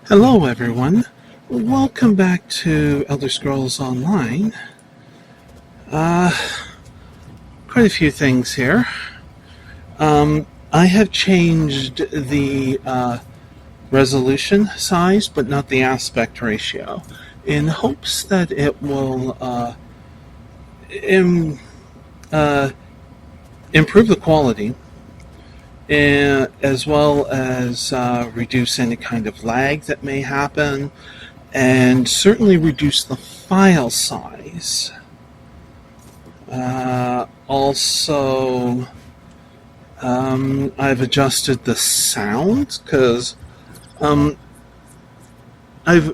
Hello everyone, welcome back to Elder Scrolls Online. Uh, Quite a few things here. I have changed the resolution size, but not the aspect ratio, in hopes that it will improve the quality, as well as reduce any kind of lag that may happen, and certainly reduce the file size. Also, I've adjusted the sound because I've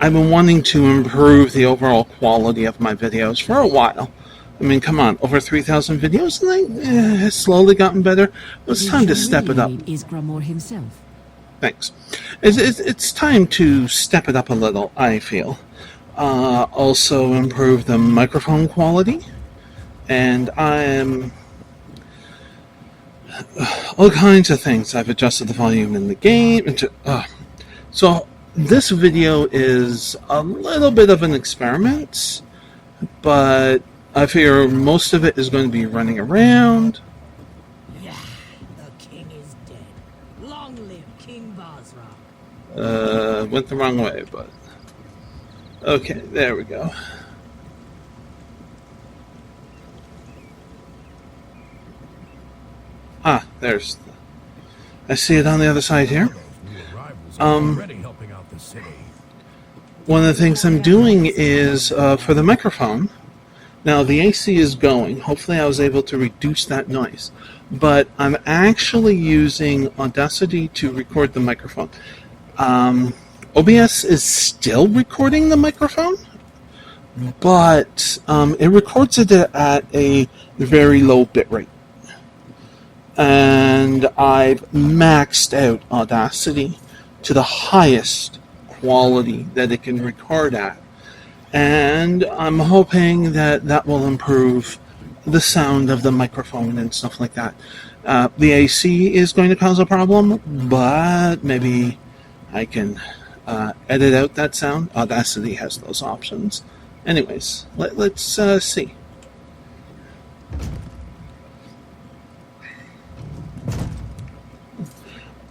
been wanting to improve the overall quality of my videos for a while. I mean, come on, over 3,000 videos, and it's slowly gotten better. Well, it's time to step it up. Is Grumore himself. Thanks. It's time to step it up a little, I feel. Also improve the microphone quality. And I'm all kinds of things. I've adjusted the volume in the game. So this video is a little bit of an experiment, but I figure most of it is going to be running around. Yeah, the king is dead. Long live King Basra. Went the wrong way, but okay, there we go. There's. I see it on the other side here. One of the things I'm doing is for the microphone. Now the AC is going. Hopefully, I was able to reduce that noise. But I'm actually using Audacity to record the microphone. OBS is still recording the microphone, but it records it at a very low bit rate. And I've maxed out Audacity to the highest quality that it can record at. And I'm hoping that that will improve the sound of the microphone and stuff like that. The AC is going to cause a problem, but maybe I can edit out that sound. Audacity has those options. Anyways, let's see.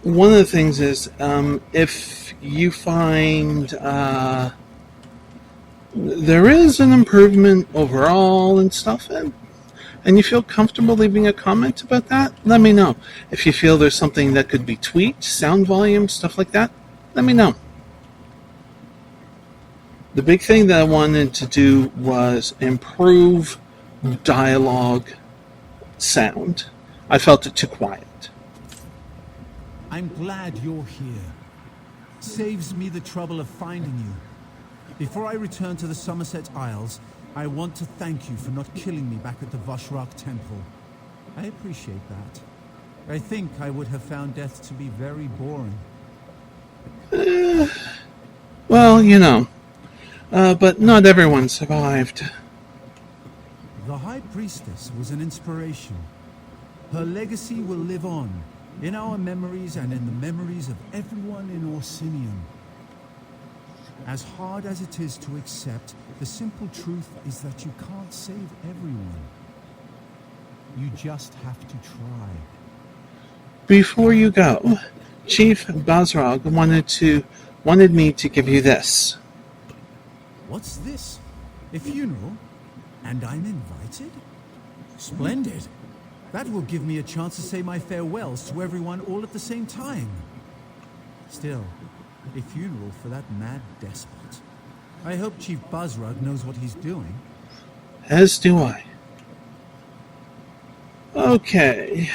One of the things is, if you find there is an improvement overall and stuff, and you feel comfortable leaving a comment about that, let me know. If you feel there's something that could be tweaked, sound volume, stuff like that, let me know. The big thing that I wanted to do was improve dialogue sound. I felt it too quiet. I'm glad you're here. Saves me the trouble of finding you. Before I return to the Somerset Isles, I want to thank you for not killing me back at the Vashrak Temple. I appreciate that. I think I would have found death to be very boring. Well, you know. But not everyone survived. The High Priestess was an inspiration. Her legacy will live on, in our memories and in the memories of everyone in Orsinium. As hard as it is to accept, the simple truth is that you can't save everyone. You just have to try. Before you go, Chief Basrog wanted me to give you this. What's this? A funeral? And I'm invited? Splendid. That will give me a chance to say my farewells to everyone all at the same time. Still, a funeral for that mad despot. I hope Chief Basrug knows what he's doing. As do I. Okay.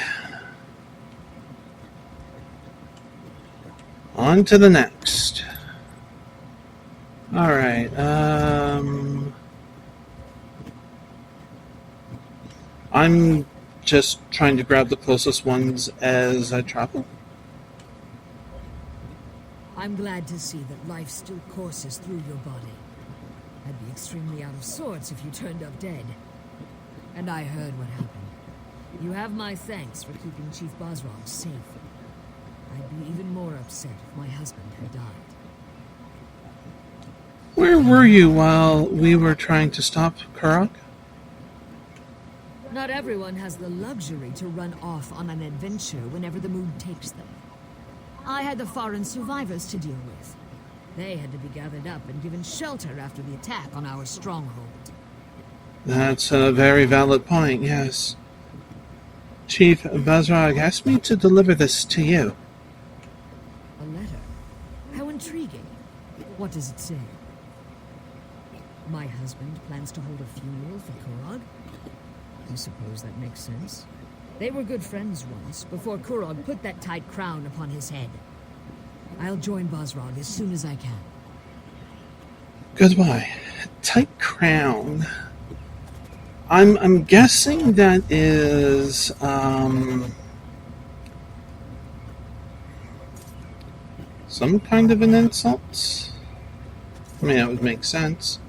On to the next. Alright, I'm just trying to grab the closest ones as I travel. I'm glad to see that life still courses through your body. I'd be extremely out of sorts if you turned up dead. And I heard what happened. You have my thanks for keeping Chief Basrog safe. I'd be even more upset if my husband had died. Where were you while we were trying to stop Kurok? Not everyone has the luxury to run off on an adventure whenever the mood takes them. I had the foreign survivors to deal with. They had to be gathered up and given shelter after the attack on our stronghold. That's a very valid point, yes. Chief Bazrog asked me to deliver this to you. A letter? How intriguing. What does it say? My husband plans to hold a funeral for Kurog? I suppose that makes sense. They were good friends once, before Kurog put that tight crown upon his head. I'll join Bazrog as soon as I can. Goodbye. Tight crown. I'm guessing that is some kind of an insult. I mean, that would make sense.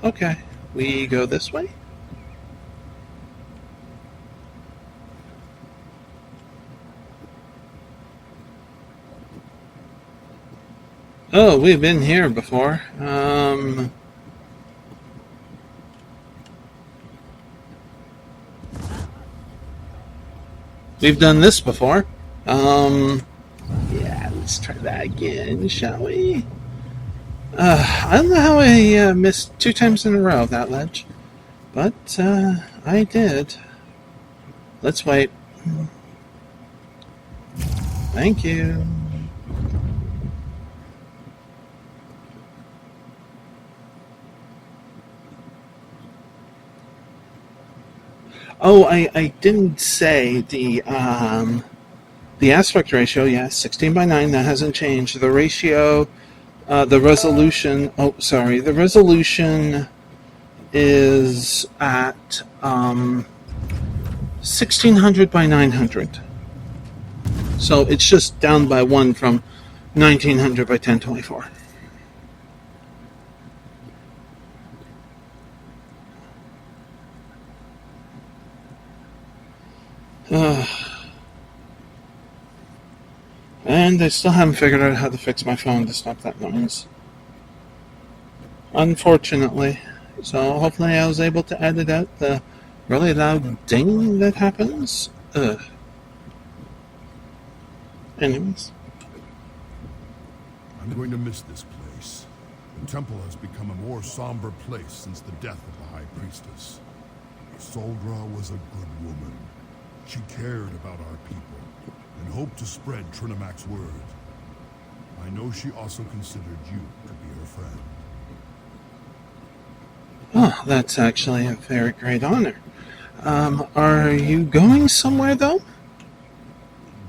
Okay, we go this way. Oh, we've been here before. We've done this before. Yeah, let's try that again, shall we? I don't know how I missed 2 times in a row that ledge, but I did. Let's wait. Thank you. Oh, I didn't say the aspect ratio. Yes, 16:9. That hasn't changed. The ratio, the resolution. Oh, sorry. The resolution is at 1600 by 900. So it's just down by 1 from 1900 by 1024. And I still haven't figured out how to fix my phone to stop that noise. Unfortunately. So hopefully I was able to edit out the really loud ding that happens. Anyways. I'm going to miss this place. The temple has become a more somber place since the death of the High Priestess. Soldra was a good woman. She cared about our people and hoped to spread Trinamac's word. I know she also considered you to be her friend. Oh, that's actually a very great honor. Are you going somewhere, though?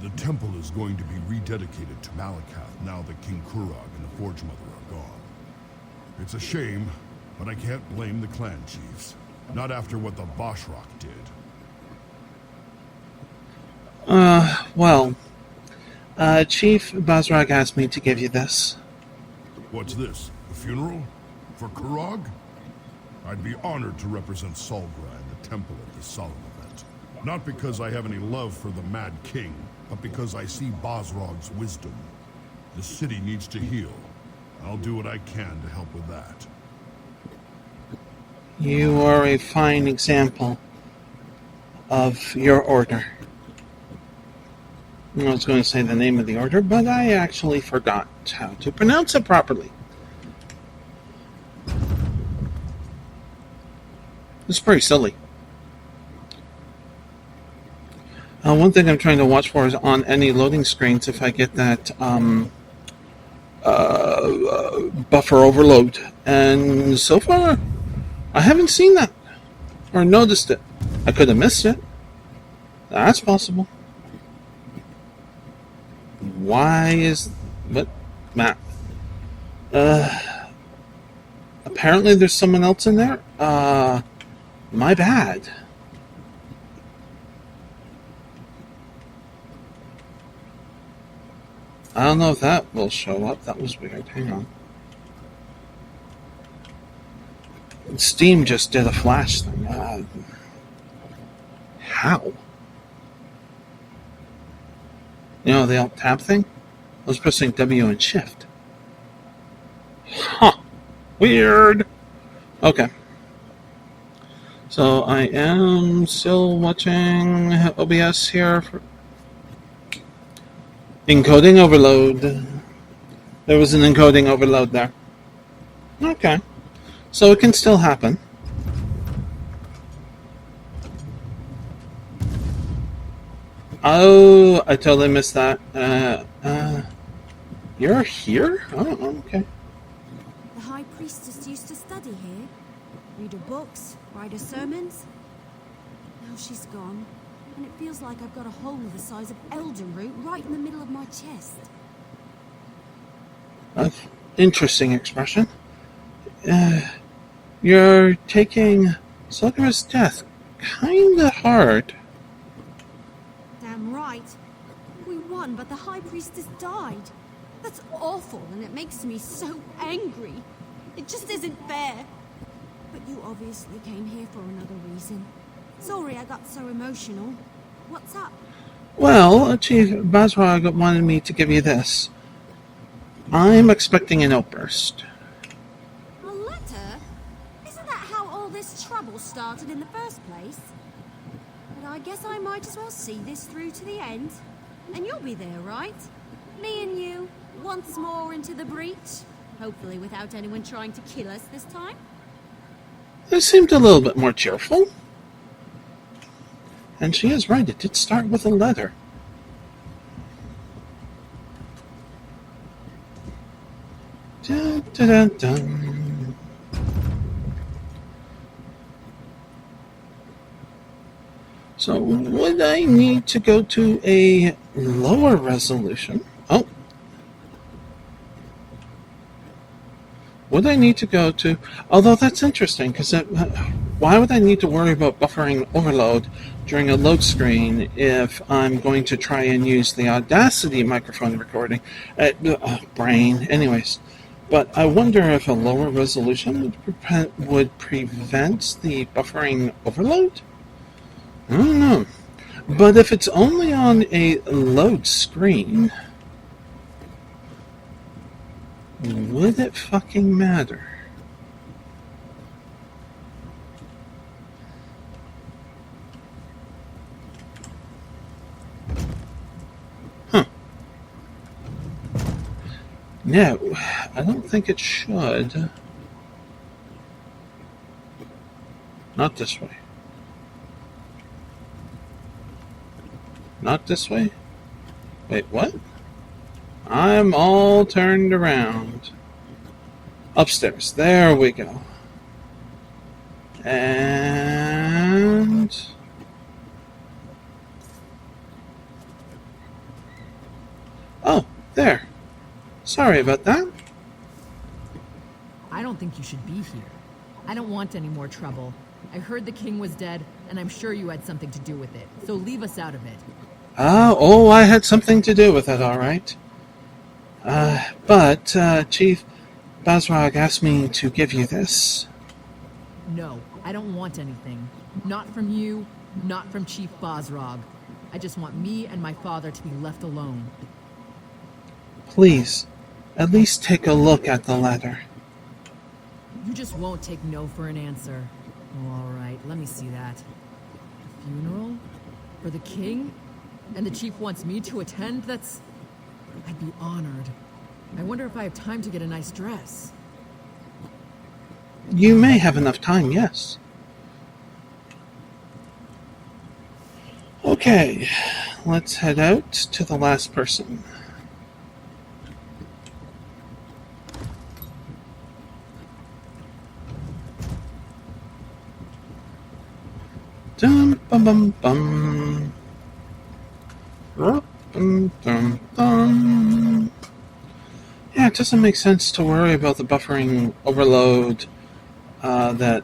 The temple is going to be rededicated to Malakath now that King Kurog and the Forge Mother are gone. It's a shame, but I can't blame the clan chiefs. Not after what the Boshrok did. Chief Bazrag asked me to give you this. What's this? A funeral? For Kurog? I'd be honored to represent Solgra and the temple at this solemn event. Not because I have any love for the Mad King, but because I see Bazrog's wisdom. The city needs to heal. I'll do what I can to help with that. You are a fine example of your order. I was going to say the name of the order, but I actually forgot how to pronounce it properly. It's pretty silly. One thing I'm trying to watch for is on any loading screens if I get that buffer overload. And so far, I haven't seen that or noticed it. I could have missed it. That's possible. Why is... What? Matt. Apparently there's someone else in there? My bad. I don't know if that will show up. That was weird. Hang on. Steam just did a flash thing. How? You know, the alt tab thing? I was pressing W and shift. Weird. Okay. So I am still watching OBS here. Encoding overload. There was an encoding overload there. Okay. So it can still happen. Oh, I totally missed that. You're here? Oh, okay. The High Priestess used to study here. Read her books, write her sermons. Now she's gone, and it feels like I've got a hole the size of elder root right in the middle of my chest. Interesting expression. You're taking Sulgur's death kinda hard. Damn right. We won, but the High Priestess died. That's awful, and it makes me so angry. It just isn't fair. But you obviously came here for another reason. Sorry I got so emotional. What's up? Well, Chief Bazrog wanted me to give you this. I'm expecting an outburst. A letter? Isn't that how all this trouble started in the first place? But I guess I might as well see this through to the end. And you'll be there, right? Me and you, once more into the breach. Hopefully without anyone trying to kill us this time. They seemed a little bit more cheerful. And she is right, it did start with a letter. Dun, dun, dun, dun. So would I need to go to a lower resolution? Oh. Would I need to go to... Although that's interesting, because why would I need to worry about buffering overload during a load screen if I'm going to try and use the Audacity microphone recording? Brain. Anyways. But I wonder if a lower resolution would prevent the buffering overload? I don't know. But if it's only on a load screen, would it fucking matter? Huh. No, I don't think it should. Not this way. Not this way? Wait, what? I'm all turned around. Upstairs. There we go. And... Oh, there. Sorry about that. I don't think you should be here. I don't want any more trouble. I heard the king was dead, and I'm sure you had something to do with it. So leave us out of it. Oh, I had something to do with it, all right. But Chief Bazrog asked me to give you this. No, I don't want anything. Not from you, not from Chief Bazrog. I just want me and my father to be left alone. Please, at least take a look at the letter. You just won't take no for an answer. Oh, all right, let me see that. A funeral? For the king? And the chief wants me to attend? I'd be honored. I wonder if I have time to get a nice dress. You may have enough time, yes. Okay, let's head out to the last person. Dum bum bum bum. Dum dum dum. Yeah, it doesn't make sense to worry about the buffering overload that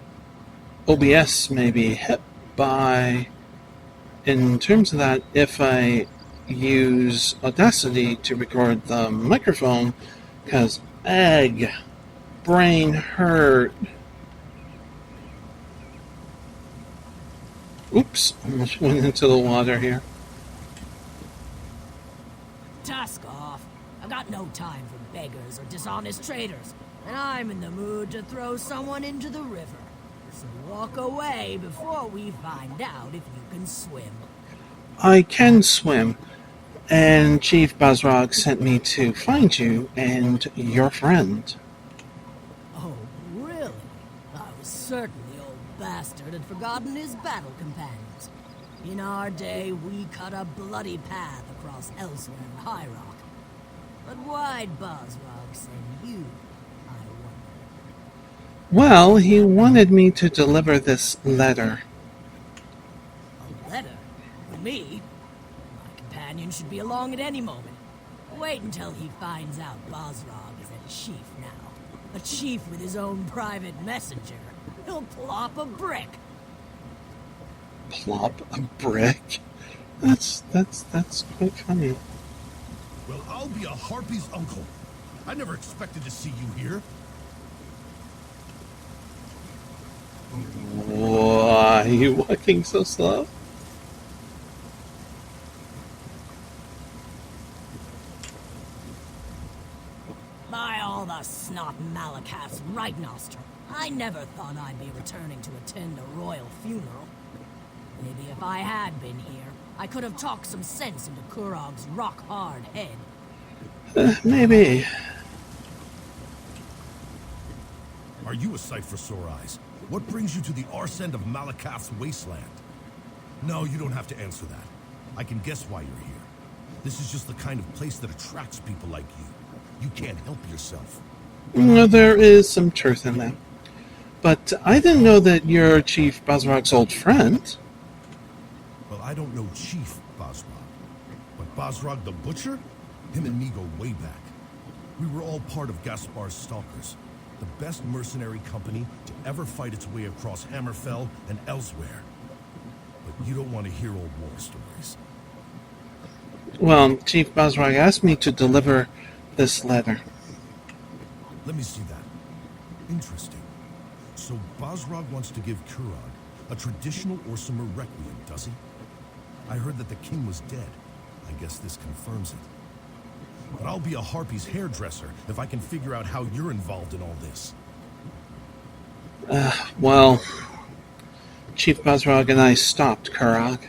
OBS may be hit by. In terms of that, if I use Audacity to record the microphone, because brain hurt. Oops, almost went into the water here. Tusk off. I've got no time for beggars or dishonest traders, and I'm in the mood to throw someone into the river. So walk away before we find out if you can swim. I can swim, and Chief Bazrog sent me to find you and your friend. Oh, really? I was certain the old bastard had forgotten his battle companions. In our day, we cut a bloody path across elsewhere in High Rock. But why'd Bazrog send you, I wonder? Well, he wanted me to deliver this letter. A letter? For me? My companion should be along at any moment. Wait until he finds out Bazrog is a chief now. A chief with his own private messenger. He'll plop a brick. Plop a brick? That's quite funny. Well, I'll be a harpy's uncle. I never expected to see you here. Why are you walking so slow? By all the snot Malakath's right nostril, I never thought I'd be returning to attend a royal funeral. Maybe if I had been here, I could have talked some sense into Kurog's rock-hard head. Maybe. Are you a sight for sore eyes? What brings you to the arse end of Malakath's wasteland? No, you don't have to answer that. I can guess why you're here. This is just the kind of place that attracts people like you. You can't help yourself. No, there is some truth in that. But I didn't know that you're Chief Bazrog's old friend. Well, I don't know Chief Bazrog. But Bazrog the Butcher? Him and me go way back. We were all part of Gaspar's Stalkers, the best mercenary company to ever fight its way across Hammerfell and elsewhere. But you don't want to hear old war stories. Well, Chief Bazrog asked me to deliver this letter. Let me see that. Interesting. So Bazrog wants to give Kurog a traditional Orsimer requiem, does he? I heard that the king was dead. I guess this confirms it. But I'll be a harpy's hairdresser if I can figure out how you're involved in all this. Well, Chief Bazrog and I stopped Kurog.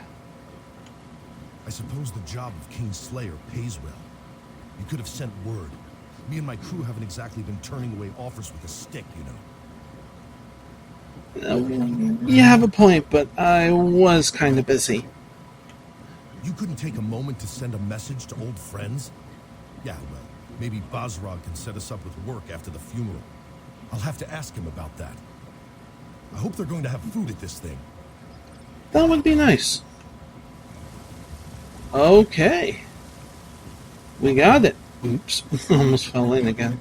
I suppose the job of King's Slayer pays well. You could have sent word. Me and my crew haven't exactly been turning away offers with a stick, you know. You have a point, but I was kind of busy. You couldn't take a moment to send a message to old friends? Yeah, well, maybe Bazrog can set us up with work after the funeral. I'll have to ask him about that. I hope they're going to have food at this thing. That would be nice. Okay. We got it. Oops, almost fell in again.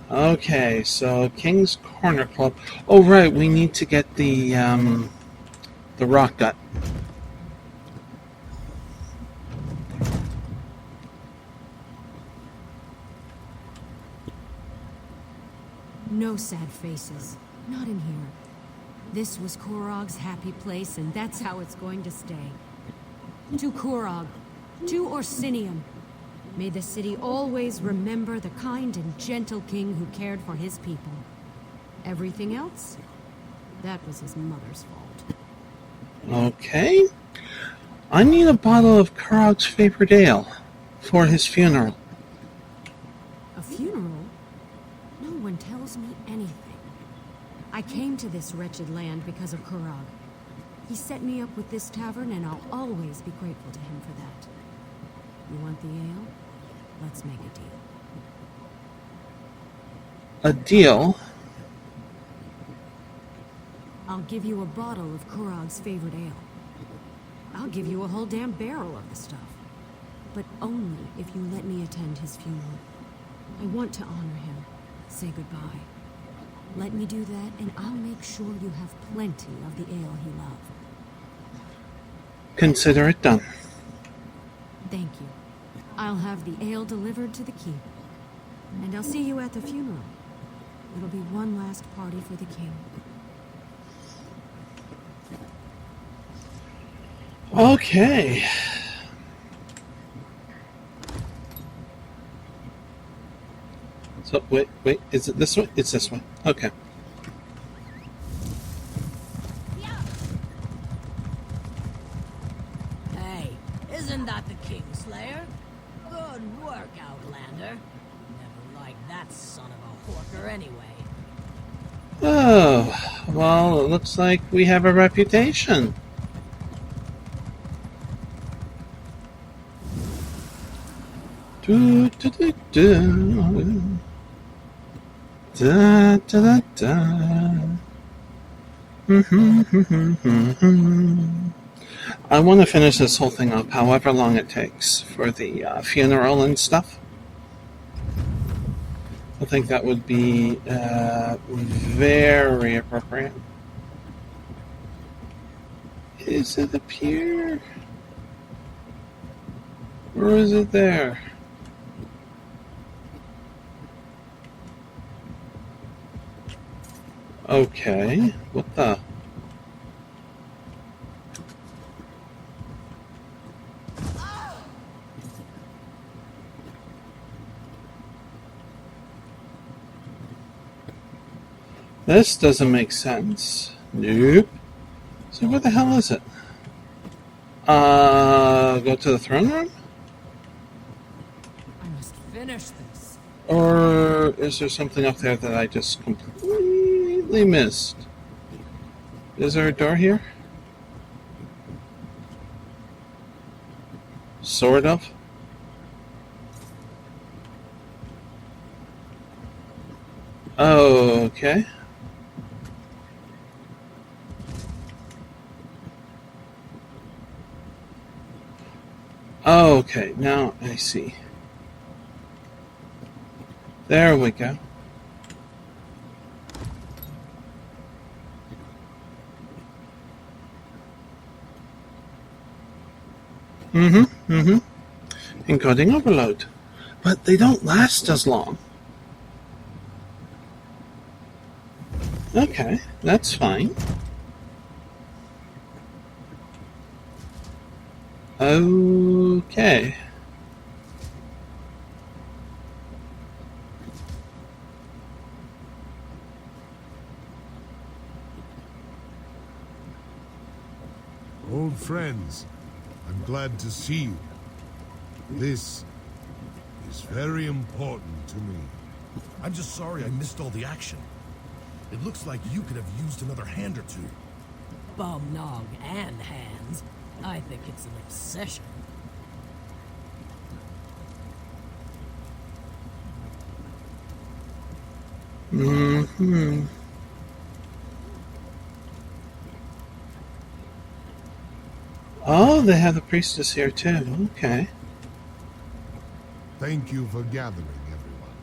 Okay, so King's Corner Club. Oh, right, we need to get the rock gut. No sad faces. Not in here. This was Kurog's happy place, and that's how it's going to stay. To Kurog, to Orsinium, may the city always remember the kind and gentle king who cared for his people. Everything else, that was his mother's fault. Okay. I need a bottle of Kurog's favorite ale for his funeral. A funeral? No one tells me anything. I came to this wretched land because of Kurog. He set me up with this tavern, and I'll always be grateful to him for that. You want the ale? Let's make a deal. A deal? I'll give you a bottle of Kurog's favorite ale. I'll give you a whole damn barrel of the stuff. But only if you let me attend his funeral. I want to honor him. Say goodbye. Let me do that, and I'll make sure you have plenty of the ale he loved. Consider it done. Thank you. I'll have the ale delivered to the keep. And I'll see you at the funeral. It'll be one last party for the king. Okay. So, wait, is it this one? It's this one. Okay. Hey, isn't that the Kingslayer? Good work, Outlander. Never liked that son of a horker anyway. Oh, well, it looks like we have a reputation. Do, do, do, do. Da, da, da, da. I want to finish this whole thing up, however long it takes, for the funeral and stuff. I think that would be very appropriate. Is it up here? Or is it there? Okay, what the? This doesn't make sense. Nope. So where the hell is it? Go to the throne room? I must finish this. Or is there something up there that I just completely missed? Is there a door here? Sort of. Okay. Okay, now I see. There we go. Encoding overload. But they don't last as long. Okay, that's fine. Okay. Old friends, I'm glad to see you. This is very important to me. I'm just sorry I missed all the action. It looks like you could have used another hand or two. Bum nog and hands. I think it's an obsession. Oh, they have the priestess here too. Okay. Thank you for gathering, everyone.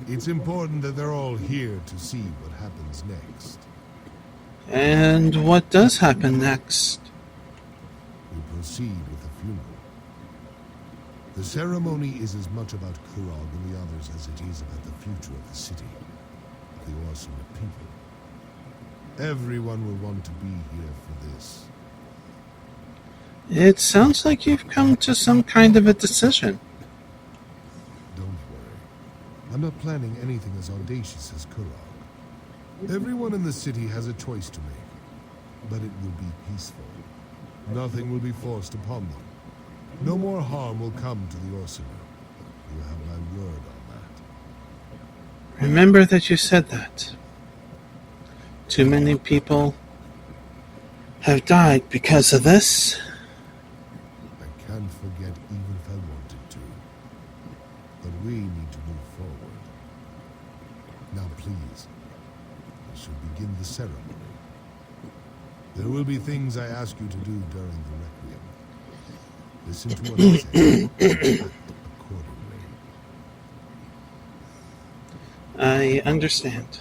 It's important that they're all here to see what happens next. And what does happen next? We proceed with the funeral. The ceremony is as much about Kurog and the others as it is about the future of the city, the awesome people. Everyone will want to be here for this. It sounds like you've come to some kind of a decision. Don't worry. I'm not planning anything as audacious as Kurog. Everyone in the city has a choice to make, but it will be peaceful. Nothing will be forced upon them. No more harm will come to the Orsinger. You have my word on that. Remember that you said that. Too many people have died because of this. I can't forget even if I wanted to. But we need to move forward. Now please, we should begin the ceremony. There will be things I ask you to do during the requiem. Listen to what I say. Act accordingly. I understand.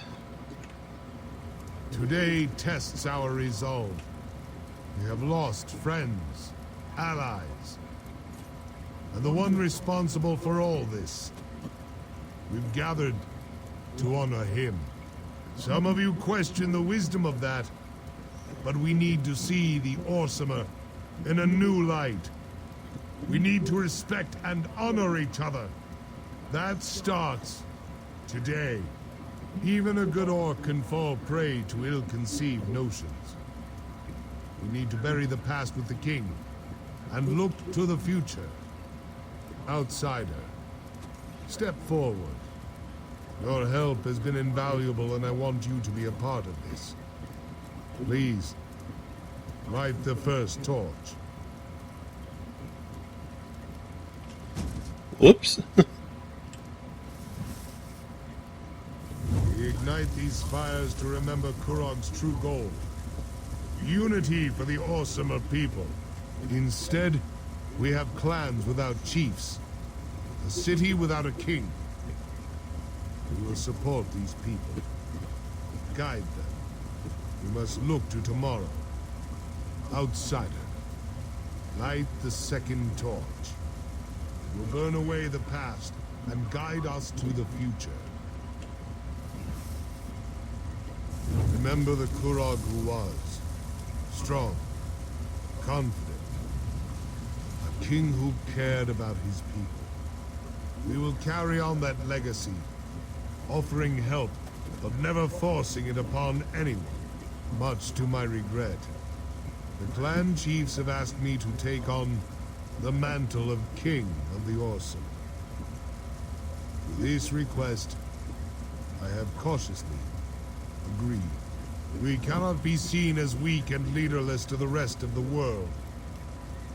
Today tests our resolve. We have lost friends, allies, and the one responsible for all this. We've gathered to honor him. Some of you question the wisdom of that, but we need to see the Orsimer in a new light. We need to respect and honor each other. That starts Today, even a good orc can fall prey to ill-conceived notions. We need to bury the past with the king, and look to the future. Outsider, step forward. Your help has been invaluable, and I want you to be a part of this. Please, light the first torch. Whoops. We ignite these fires to remember Kurog's true goal. Unity for the awesome of people. Instead, we have clans without chiefs. A city without a king. We will support these people. Guide them. We must look to tomorrow. Outsider, light the second torch. It will burn away the past and guide us to the future. Remember the Kurog who was. Strong, confident. A king who cared about his people. We will carry on that legacy, offering help, but never forcing it upon anyone, much to my regret. The clan chiefs have asked me to take on the mantle of King of the Awesome. To this request, I have cautiously agreed. We cannot be seen as weak and leaderless to the rest of the world.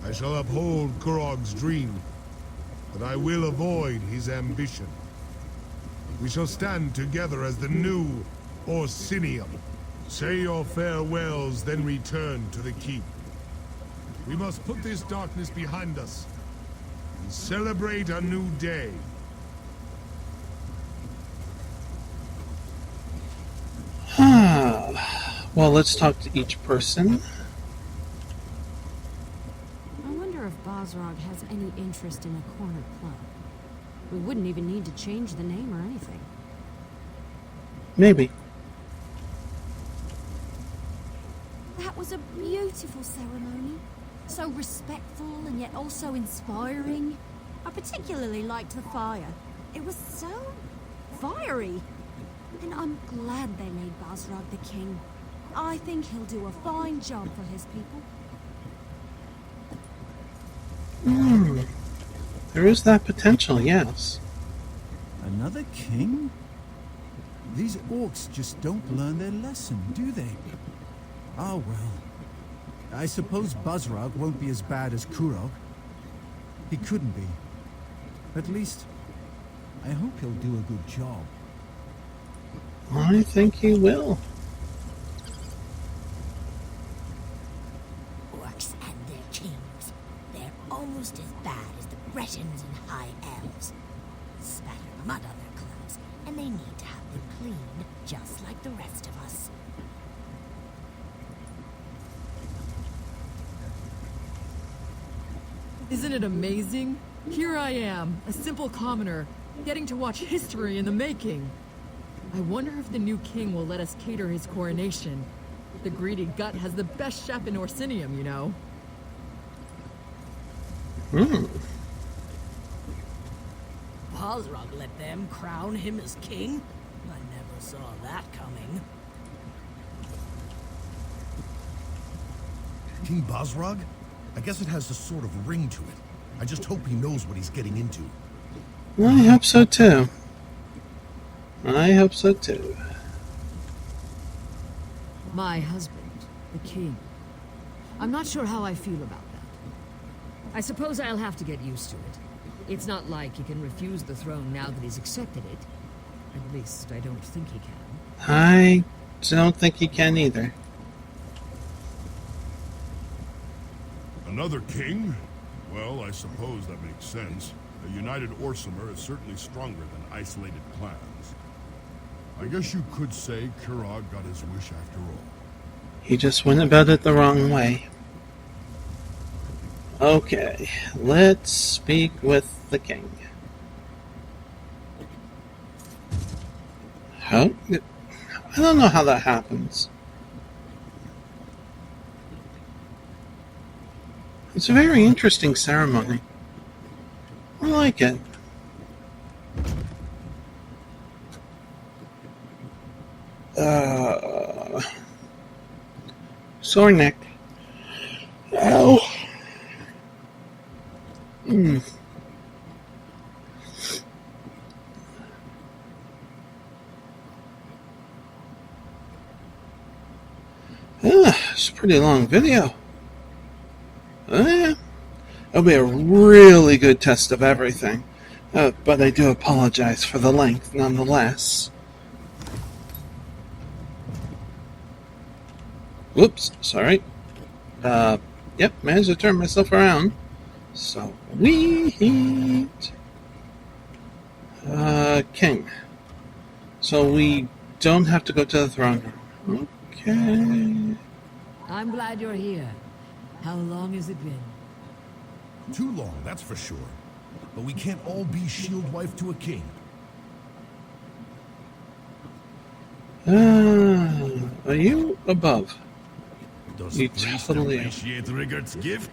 I shall uphold Kurog's dream, but I will avoid his ambition. We shall stand together as the new Orsinium. Say your farewells, then return to the keep. We must put this darkness behind us and celebrate a new day. Well, let's talk to each person. I wonder if Basrog has any interest in a corner club. We wouldn't even need to change the name or anything. Maybe. That was a beautiful ceremony. So respectful and yet also inspiring. I particularly liked the fire. It was so fiery. And I'm glad they made Basrog the king. I think he'll do a fine job for his people. There is that potential, yes. Another king? These orcs just don't learn their lesson, do they? Ah, well. I suppose Basrog won't be as bad as Kurog. He couldn't be. At least, I hope he'll do a good job. I think he will. Orcs and their kings. They're almost as bad as the Bretons and High Elves. Spatter mud on their clothes, and they need to have them cleaned just like the rest of us. Isn't it amazing? Here I am, a simple commoner, getting to watch history in the making. I wonder if the new king will let us cater his coronation. The greedy gut has the best chef in Orsinium, you know. Basrog let them crown him as king? I never saw that coming. King Basrog? I guess it has a sort of ring to it. I just hope he knows what he's getting into. I hope so too. I hope so too. My husband, the king. I'm not sure how I feel about that. I suppose I'll have to get used to it. It's not like he can refuse the throne now that he's accepted it. At least, I don't think he can. I don't think he can either. Another king? Well, I suppose that makes sense. A united Orsimer is certainly stronger than isolated clans. I guess you could say Kurog got his wish after all. He just went about it the wrong way. Okay, let's speak with the king. How? I don't know how that happens. It's a very interesting ceremony. I like it. Sore neck. Ow. Mm. It's a pretty long video. It'll be a really good test of everything. But I do apologize for the length nonetheless. Whoops, sorry. Yep, managed to turn myself around. Sweet. King. So we don't have to go to the throne room. Okay. I'm glad you're here. How long has it been? Too long, that's for sure. But we can't all be shield wife to a king. Are you above? Does You the priest totally- appreciate Rigard's gift?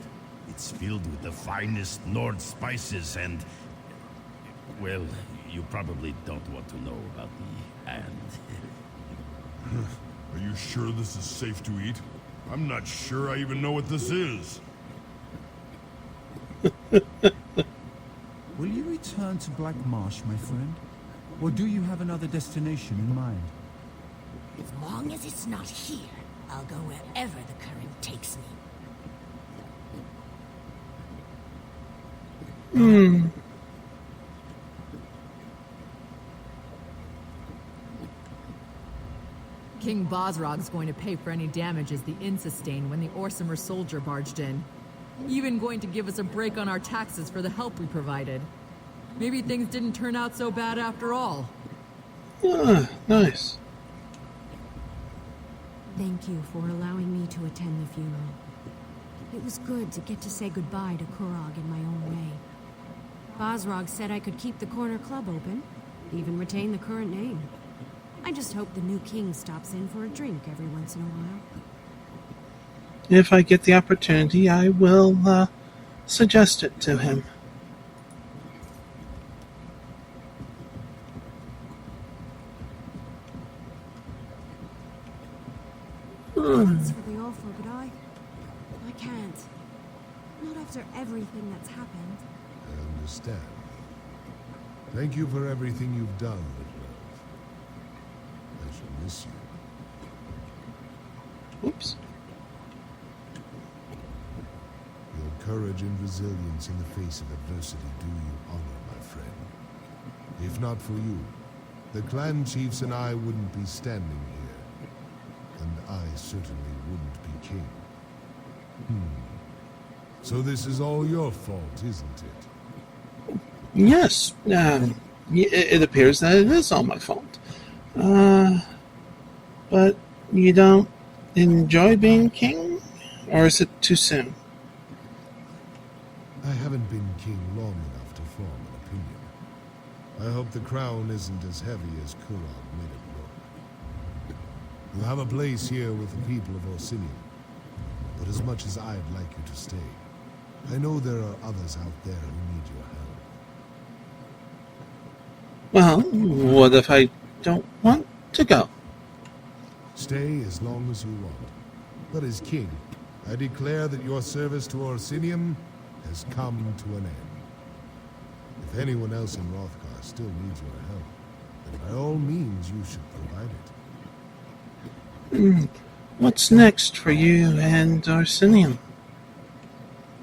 It's filled with the finest Nord spices and... Well, you probably don't want to know about the hand. Are you sure this is safe to eat? I'm not sure I even know what this is. Will you return to Black Marsh, my friend? Or do you have another destination in mind? As long as it's not here, I'll go wherever the current takes me. King Bosrog's going to pay for any damages the inn sustained when the Orsimer soldier barged in. Even going to give us a break on our taxes for the help we provided. Maybe things didn't turn out so bad after all. Nice. Thank you for allowing me to attend the funeral. It was good to get to say goodbye to Kurog in my own way. Bosrog said I could keep the corner club open, even retain the current name. I just hope the new king stops in for a drink every once in a while. If I get the opportunity, I will suggest it to him. Thanks for the offer, but I can't. Not after everything that's happened. I understand. Thank you for everything you've done, Midlove. I shall miss you. Oops. Your courage and resilience in the face of adversity do you honor, my friend. If not for you, the clan chiefs and I wouldn't be standing here. And I certainly wouldn't be king. So this is all your fault, isn't it? Yes, it appears that it is all my fault. But you don't enjoy being king? Or is it too soon? I haven't been king long enough to form an opinion. I hope the crown isn't as heavy as Kurog made it look. You have a place here with the people of Orsinium, but as much as I'd like you to stay, I know there are others out there who need your help. Well, what if I don't want to go? Stay as long as you want. But as king, I declare that your service to Orsinium has come to an end. If anyone else in Hrothgar still needs your help, then by all means you should provide it. What's next for you and Orsinium?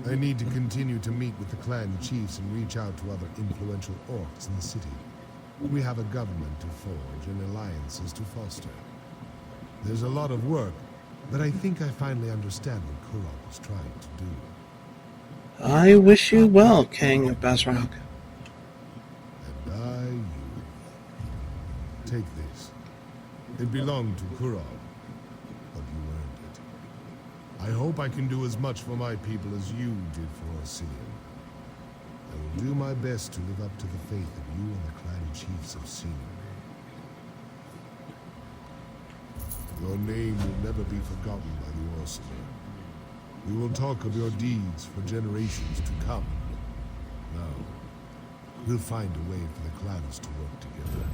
I need to continue to meet with the clan chiefs and reach out to other influential orcs in the city. We have a government to forge and alliances to foster. There's a lot of work, but I think I finally understand what Kurog was trying to do. I wish you well, King of Bosrog. And I, you. Take this. It belonged to Kurog, but you earned it. I hope I can do as much for my people as you did for Orsinium. I will do my best to live up to the faith of you and the clan chiefs of Senior. Your name will never be forgotten by the Orsimer. We will talk of your deeds for generations to come. Now, we'll find a way for the clans to work together.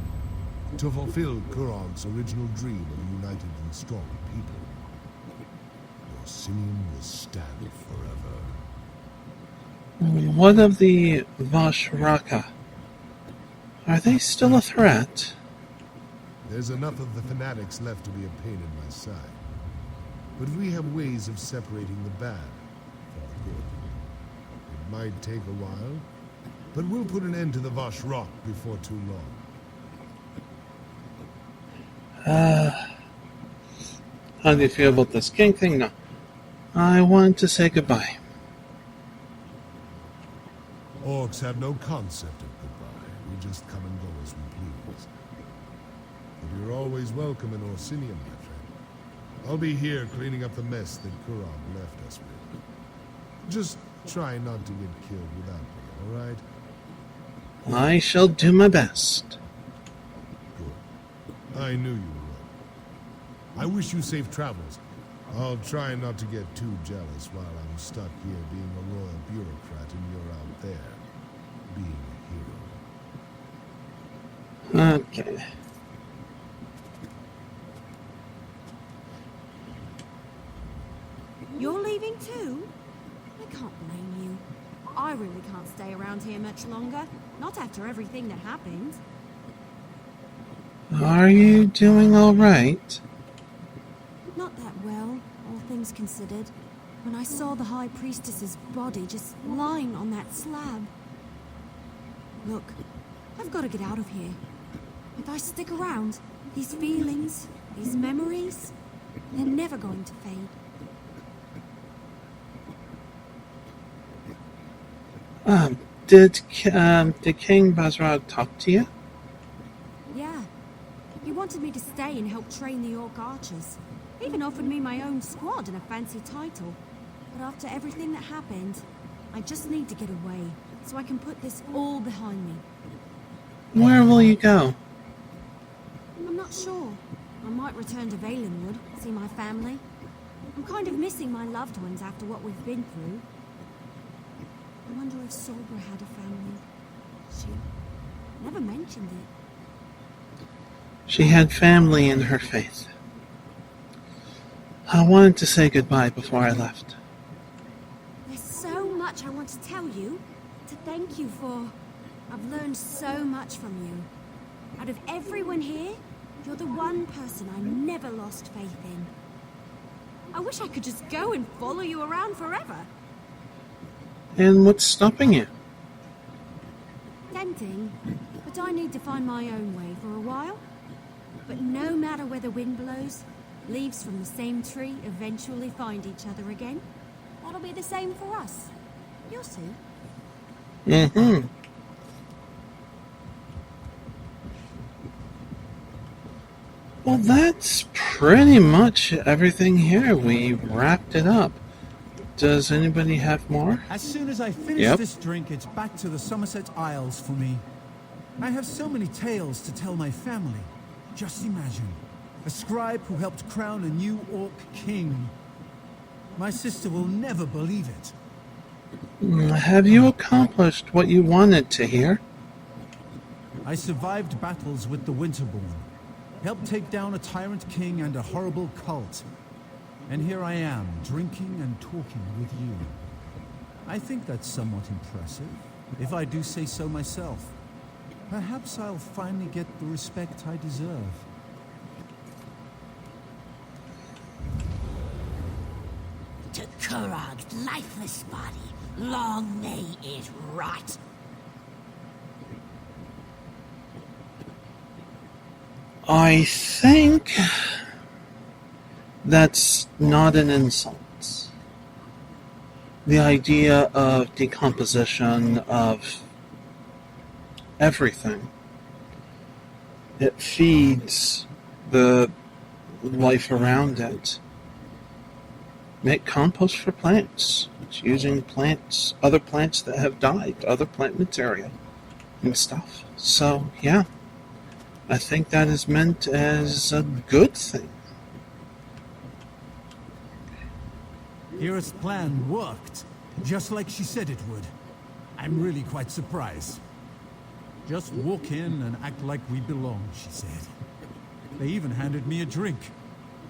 to fulfill Kurog's original dream of a united and strong people. Orsinium will stand forever. What of the Vashraka? Are they still a threat? There's enough of the fanatics left to be a pain in my side. But we have ways of separating the bad from the good. It might take a while, but we'll put an end to the Vashrak before too long. How do you feel about this king thing? No. I want to say goodbye. Orcs have no concept of goodbye. We just come and go as we please. But you're always welcome in Orsinium, my friend. I'll be here cleaning up the mess that Kurog left us with. Just try not to get killed without me, all right? I shall do my best. Good. I knew you would. I wish you safe travels. I'll try not to get too jealous while I'm stuck here being a royal bureaucrat and you're out there being a hero. Okay. You're leaving too? I can't blame you. I really can't stay around here much longer. Not after everything that happened. Are you doing all right? Not that well, all things considered. When I saw the High Priestess's body just lying on that slab. Look, I've got to get out of here. If I stick around, these feelings, these memories, they're never going to fade. Did King Basra talk to you? Yeah. He wanted me to stay and help train the Orc archers. Even offered me my own squad and a fancy title. But after everything that happened, I just need to get away, so I can put this all behind me. Where will you go? I'm not sure. I might return to Valenwood, see my family. I'm kind of missing my loved ones after what we've been through. I wonder if Solbra had a family. She never mentioned it. She had family in her faith. I wanted to say goodbye before I left. There's so much I want to tell you, to thank you for. I've learned so much from you. Out of everyone here, you're the one person I never lost faith in. I wish I could just go and follow you around forever. And what's stopping you? Tempting, but I need to find my own way for a while. But no matter where the wind blows, leaves from the same tree eventually find each other again. That'll be the same for us. You'll see. Mm-hmm. Well, that's pretty much everything here. We wrapped it up. Does anybody have more? As soon as I finish this drink, it's back to the Somerset Isles for me. I have so many tales to tell my family. Just imagine, a scribe who helped crown a new Orc king. My sister will never believe it. Have you accomplished what you wanted to hear? I survived battles with the Winterborn, helped take down a tyrant king and a horrible cult. And here I am, drinking and talking with you. I think that's somewhat impressive, if I do say so myself. Perhaps I'll finally get the respect I deserve. To Kurog's lifeless body, long may it rot. I think that's not an insult. The idea of decomposition of everything, it feeds the life around it. Make compost for plants. It's using plants, other plants that have died, other plant material and stuff. So, yeah, I think that is meant as a good thing. Hira's plan worked, just like she said it would. I'm really quite surprised. Just walk in and act like we belong, she said. They even handed me a drink.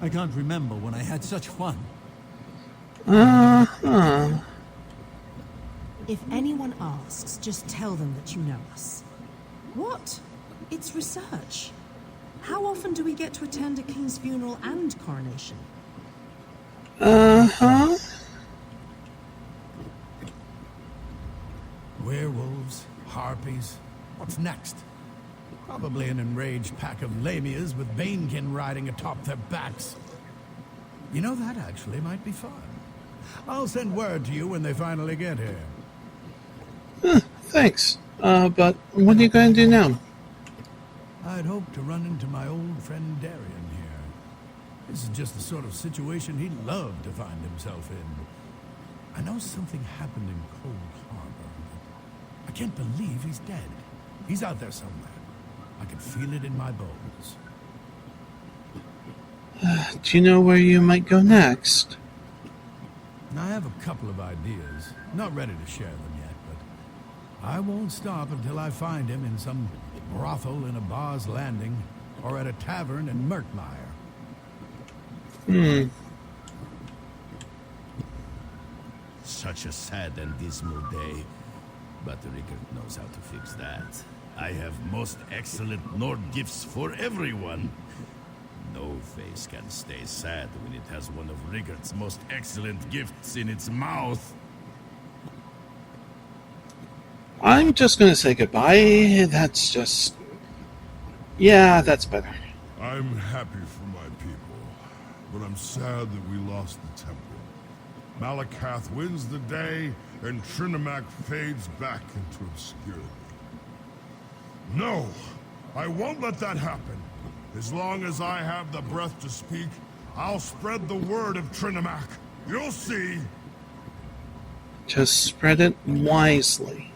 I can't remember when I had such fun. Uh-huh. If anyone asks, just tell them that you know us. What? It's research. How often do we get to attend a king's funeral and coronation? Uh-huh. Werewolves, harpies. What's next? Probably an enraged pack of lamias with Banekin riding atop their backs. You know, that actually might be fun. I'll send word to you when they finally get here. Thanks. But what are you going to do now? I'd hoped to run into my old friend Darian here. This is just the sort of situation he'd love to find himself in. I know something happened in Cold Harbor. I can't believe he's dead. He's out there somewhere. I can feel it in my bones. Do you know where you might go next? I have a couple of ideas. Not ready to share them yet, but I won't stop until I find him in some brothel in a bar's landing or at a tavern in Murkmire. Such a sad and dismal day. But Rickard knows how to fix that. I have most excellent Nord gifts for everyone. No face can stay sad when it has one of Rickard's most excellent gifts in its mouth. I'm just going to say goodbye. That's just... Yeah, that's better. I'm happy for my people, but I'm sad that we lost the temple. Malakath wins the day, and Trinimac fades back into obscurity. No! I won't let that happen. As long as I have the breath to speak, I'll spread the word of Trinimac. You'll see! Just spread it wisely.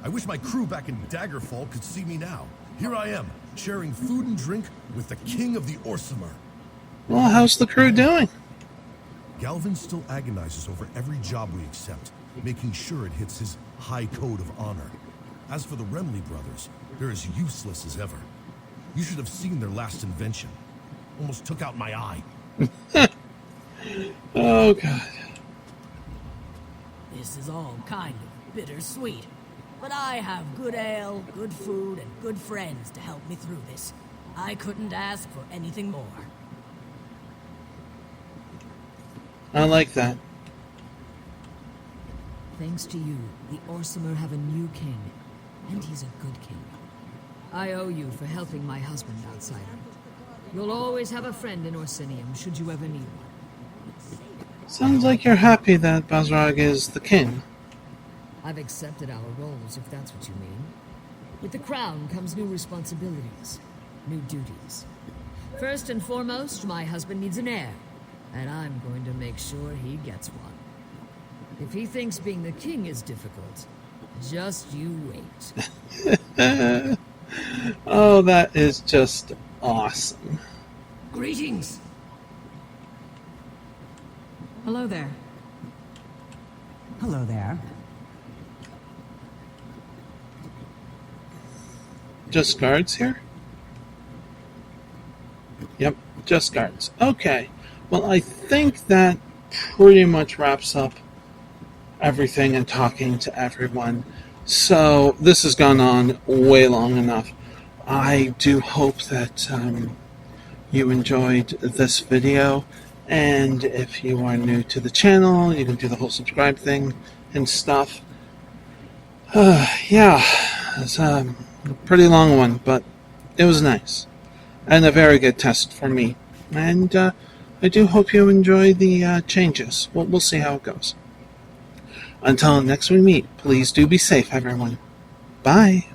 I wish my crew back in Daggerfall could see me now. Here I am, sharing food and drink with the king of the Orsimer. Well, how's the crew doing? Galvin still agonizes over every job we accept, making sure it hits his high code of honor. As for the Remley brothers, they're as useless as ever. You should have seen their last invention. Almost took out my eye. Oh, God. This is all kind of bittersweet. But I have good ale, good food, and good friends to help me through this. I couldn't ask for anything more. I like that. Thanks to you, the Orsimer have a new king. And he's a good king. I owe you for helping my husband, outsider. You'll always have a friend in Orsinium, should you ever need one. Sounds like you're happy that Bazrag is the king. I've accepted our roles, if that's what you mean. With the crown comes new responsibilities, new duties. First and foremost, my husband needs an heir, and I'm going to make sure he gets one. If he thinks being the king is difficult, just you wait. Oh, that is just awesome. Greetings! Hello there. Hello there. Just guards here? Yep, just guards. Okay. Well, I think that pretty much wraps up everything and talking to everyone. So, this has gone on way long enough. I do hope that you enjoyed this video. And if you are new to the channel, you can do the whole subscribe thing and stuff. Yeah, it's a pretty long one, but it was nice. And a very good test for me. And I do hope you enjoy the changes. We'll see how it goes. Until next we meet, please do be safe, everyone. Bye.